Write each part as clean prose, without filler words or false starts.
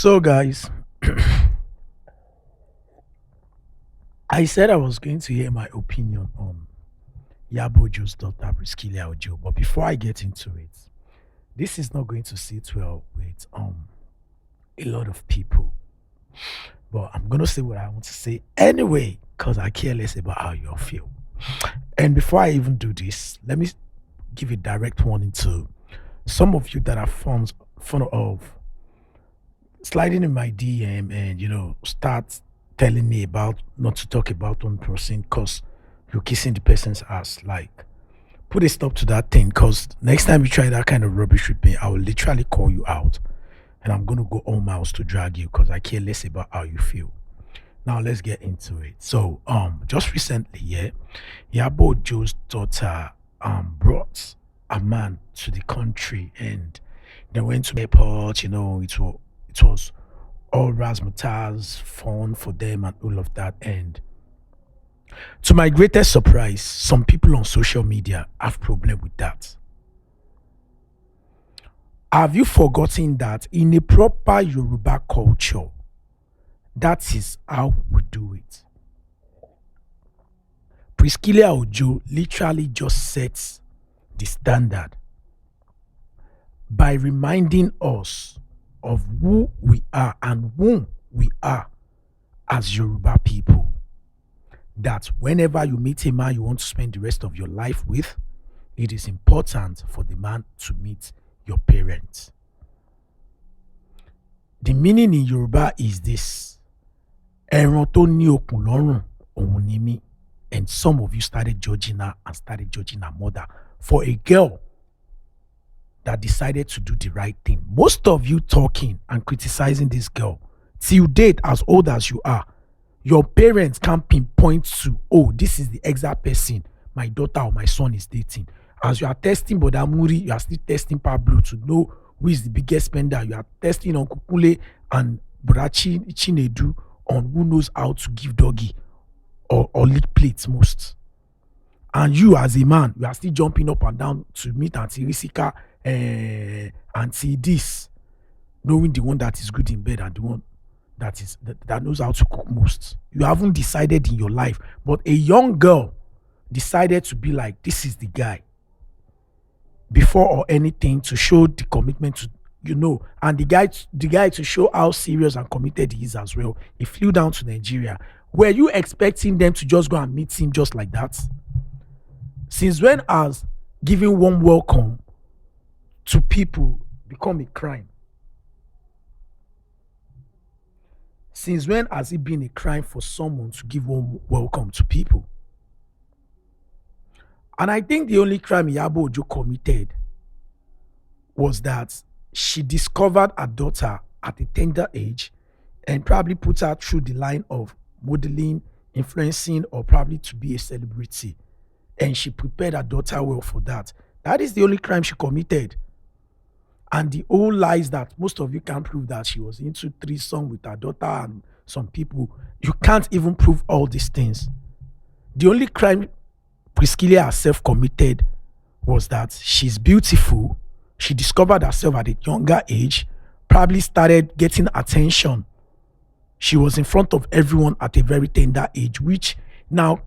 So, guys, I said I was going to hear my opinion on Yabojo's daughter, Priscilla Ojo. But before I get into it, this is not going to sit well with a lot of people. But I'm going to say what I want to say anyway, because I care less about how you all feel. And before I even do this, let me give a direct warning to some of you that are fond of sliding in my DM and start telling me about not to talk about one person because you're kissing the person's ass. Like, put a stop to that thing because next time you try that kind of rubbish with me, I will literally call you out and I'm gonna go all miles to drag you because I care less about how you feel. Now let's get into it. So just recently, yeah, Yabo Joe's daughter brought a man to the country and they went to the airport, it was all razzmatazz, fun for them and all of that. And to my greatest surprise, some people on social media have problem with that. Have you forgotten that in a proper Yoruba culture, that is how we do it? Priscilla Ojo literally just sets the standard by reminding us of who we are and whom we are as Yoruba people. That whenever you meet a man you want to spend the rest of your life with, it is important for the man to meet your parents. The meaning in Yoruba is this. Ẹran tó ní okùn lọ́rùn, òun ni mí. And some of you started judging her and started judging her mother for a girl that decided to do the right thing. Most of you talking and criticizing this girl, till date, as old as you are, your parents can't pinpoint to, oh, this is the exact person my daughter or my son is dating. As you are testing Bodamuri, you are still testing Pablo to know who is the biggest spender. You are testing on Kukule and Brachi Chinedu on who knows how to give doggy or lick plates most. And you as a man, you are still jumping up and down to meet Auntie Risika, Auntie this, knowing the one that is good in bed and the one that knows how to cook most. You haven't decided in your life, but a young girl decided to be like, this is the guy. Before or anything, to show the commitment to and the guy to show how serious and committed he is as well. He flew down to Nigeria. Were you expecting them to just go and meet him just like that? Since when has giving warm welcome to people become a crime? Since when has it been a crime for someone to give warm welcome to people? And I think the only crime Iyabo Ojo committed was that she discovered her daughter at a tender age and probably put her through the line of modeling, influencing, or probably to be a celebrity. And she prepared her daughter well for that. That is the only crime she committed. And the old lies that most of you can't prove that she was into threesome with her daughter and some people, you can't even prove all these things. The only crime Priscilla herself committed was that she's beautiful. She discovered herself at a younger age, probably started getting attention. She was in front of everyone at a very tender age, which now,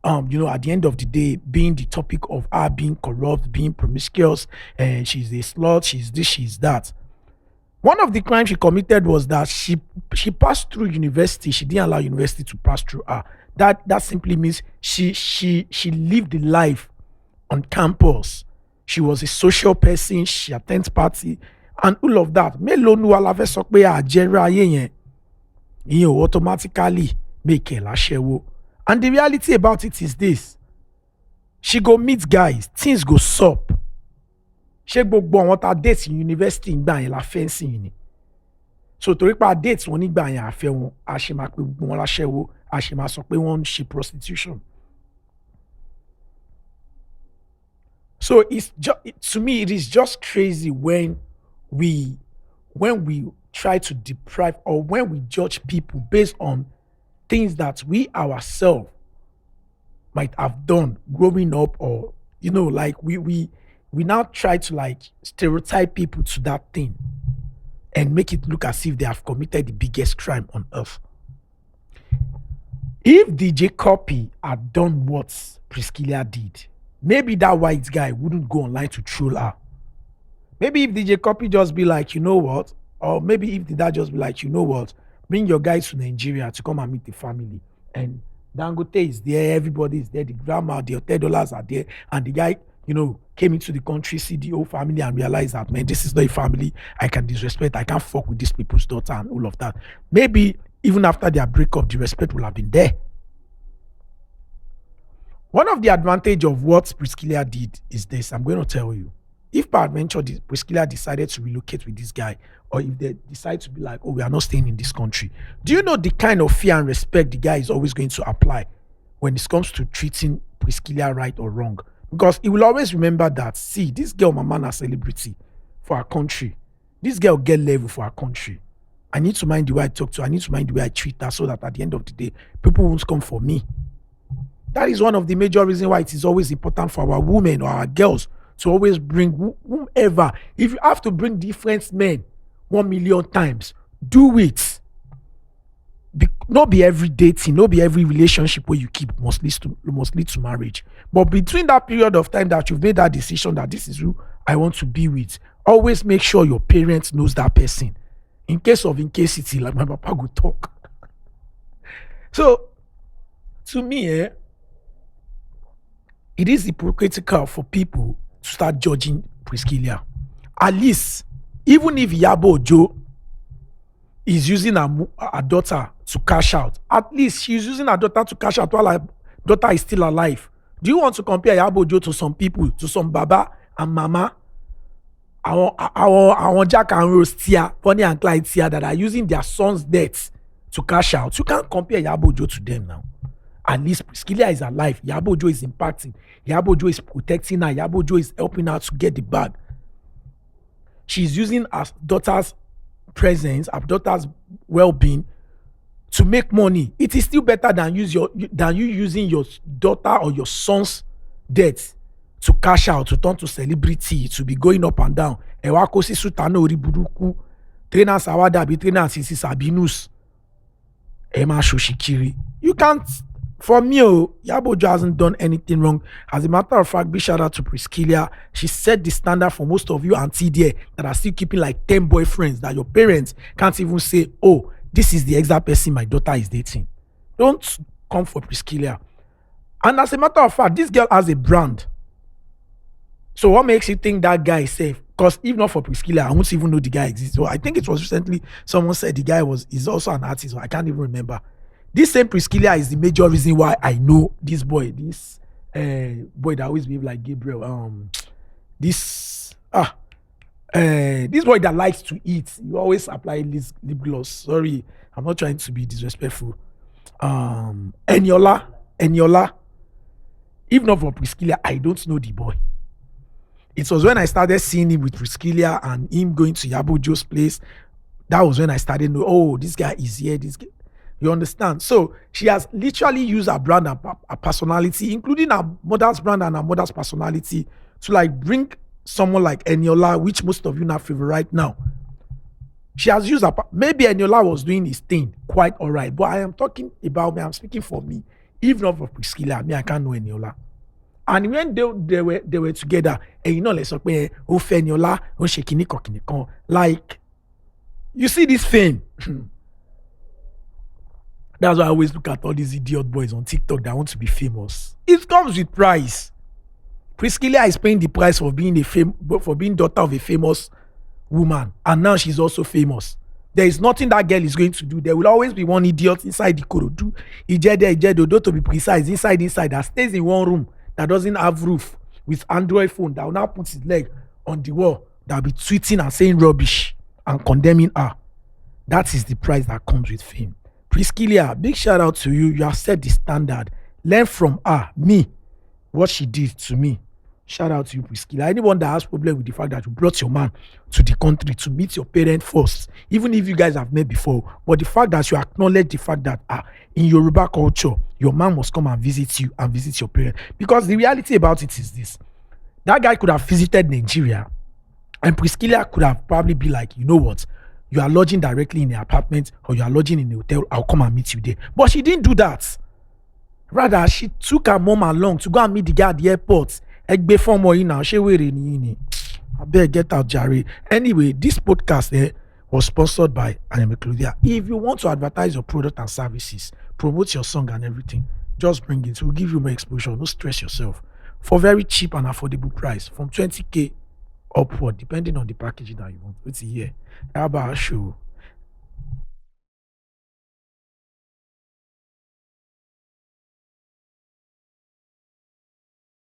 at the end of the day, being the topic of her being corrupt, being promiscuous, and she's a slut, she's this, she's that. One of the crimes she committed was that she passed through university. She didn't allow university to pass through her. That simply means she lived the life on campus. She was a social person. She attends party and all of that. Mélòó nu wa la fẹ́ sọ pé àjẹrà ayé yẹn ìyẹn ò automatically make ẹ̀ láṣẹ́wó. And the reality about it is this: she go meet guys, things go sup. Ṣé gbogbo àwọn tá date university ń gbà yẹn la fẹ́ sìn ni? So torí pa date wọn nígbà yẹn àfẹ́ wọn, a ṣe máa pe gbogbo wọn láṣẹ́wó, a ṣe máa sọ pé wọ́n ń ṣe prostitution. So to me, it is just crazy when we try to deprive or when we judge people based on things that we ourselves might have done growing up, or like we now try to like stereotype people to that thing. and make it look as if they have committed the biggest crime on earth. If DJ Copy had done what Priscilla did, maybe that white guy wouldn't go online to troll her. Maybe if DJ Copy just be like, you know what? Or maybe if the dad just be like, you know what? Bring your guys to Nigeria to come and meet the family. And Dangote is there, everybody is there, the grandma, the $10 are there, and the guy, came into the country, see the whole family, and realize that, man, this is not a family I can disrespect. I can't fuck with these people's daughter and all of that. Maybe even after their breakup, the respect will have been there. One of the advantage of what Priscilla did is this. I'm going to tell you. If peradventure Priscilla decided to relocate with this guy, or if they decide to be like, oh, we are not staying in this country, do you know the kind of fear and respect the guy is always going to apply when it comes to treating Priscilla right or wrong? Because he will always remember that, see, this girl, my man, a celebrity for our country. This girl get level for our country. I need to mind the way I talk to her. I need to mind the way I treat her, so that at the end of the day, people won't come for me. That is one of the major reasons why it is always important for our women or our girls to always bring whomever. If you have to bring different men 1 million times, do it. Not be every dating, not be every relationship where you keep must lead to marriage. But between that period of time that you've made that decision that this is who I want to be with, always make sure your parents knows that person. In case it's like my papa go talk. So to me, it is hypocritical for people to start judging Priscilla. At least, even if Iyabo Ojo is using her daughter to cash out, at least she's using her daughter to cash out while her daughter is still alive. Do you want to compare Iyabo Ojo to some people, to some baba and mama, our Jack and Rose Tia, Bonnie and Clyde Tia, that are using their son's death to cash out? You can't compare Iyabo Ojo to them now. At least Priscilla is alive. Iyabo Ojo is impacting. Iyabo Ojo is protecting her. Iyabo Ojo is helping her to get the bag. She's using her daughter's presence, her daughter's well-being to make money. It is still better than you using your daughter or your son's death to cash out, to turn to celebrity, to be going up and down. Ewako sisu tano ori buruku. Trainers awada bi trainers sisi sabinus. Ema shoshikiri. You can't. For me, Iyabo Ojo hasn't done anything wrong. As a matter of fact, big shout out to Priscilla. She set the standard for most of you auntie there that are still keeping like 10 boyfriends that your parents can't even say, oh, this is the exact person my daughter is dating. Don't come for Priscilla. And as a matter of fact, this girl has a brand. So what makes you think that guy is safe? Because if not for Priscilla, I won't even know the guy exists. So I think it was recently someone said the guy is also an artist. So I can't even remember. This same Priscilla is the major reason why I know this boy, this boy that always behave like Gabriel. This boy that likes to eat. You always apply lip gloss. Sorry, I'm not trying to be disrespectful. Eniola. If not for Priscilla, I don't know the boy. It was when I started seeing him with Priscilla and him going to Iyabo Ojo's place. That was when I started knowing, oh, this guy is here. This guy. You understand? So she has literally used her brand and her personality, including her mother's brand and her mother's personality, to like bring someone like Eniola, which most of you now favor right now. She has used her. Maybe Eniola was doing his thing quite all right, but I am talking about me. I'm speaking for me. If not for Priscilla, me, I can't know Eniola. And when they were together, and let's talk about Eniola, Shekini, like, you see this fame. That's why I always look at all these idiot boys on TikTok that want to be famous. It comes with price. Priscilla is paying the price for being daughter of a famous woman, and now she's also famous. There is nothing that girl is going to do. There will always be one idiot inside the Korodu, Ijedo, to be precise, inside that stays in one room that doesn't have roof with Android phone that will now put his leg on the wall that will be tweeting and saying rubbish and condemning her. That is the price that comes with fame. Priscilla, big shout out to you. You have set the standard. Learn from her, me, what she did to me. Shout out to you, Priscilla. Anyone that has problem with the fact that you brought your man to the country to meet your parents first, even if you guys have met before, but the fact that you acknowledge the fact that in Yoruba culture, your man must come and visit you and visit your parents. Because the reality about it is this. That guy could have visited Nigeria and Priscilla could have probably be like, you know what? you are lodging directly in the apartment or you are lodging in the hotel, I'll come and meet you there. But she didn't do that. Rather, she took her mom along to go and meet the guy at the airport. Egbe form or now, she were in. I better get out, Jerry. Anyway, this podcast was sponsored by Claudia. If you want to advertise your product and services, promote your song and everything, just bring it. We'll give you more exposure. No stress yourself. For very cheap and affordable price, from 20K upward, depending on the packaging that you want. It's a year. How about a show?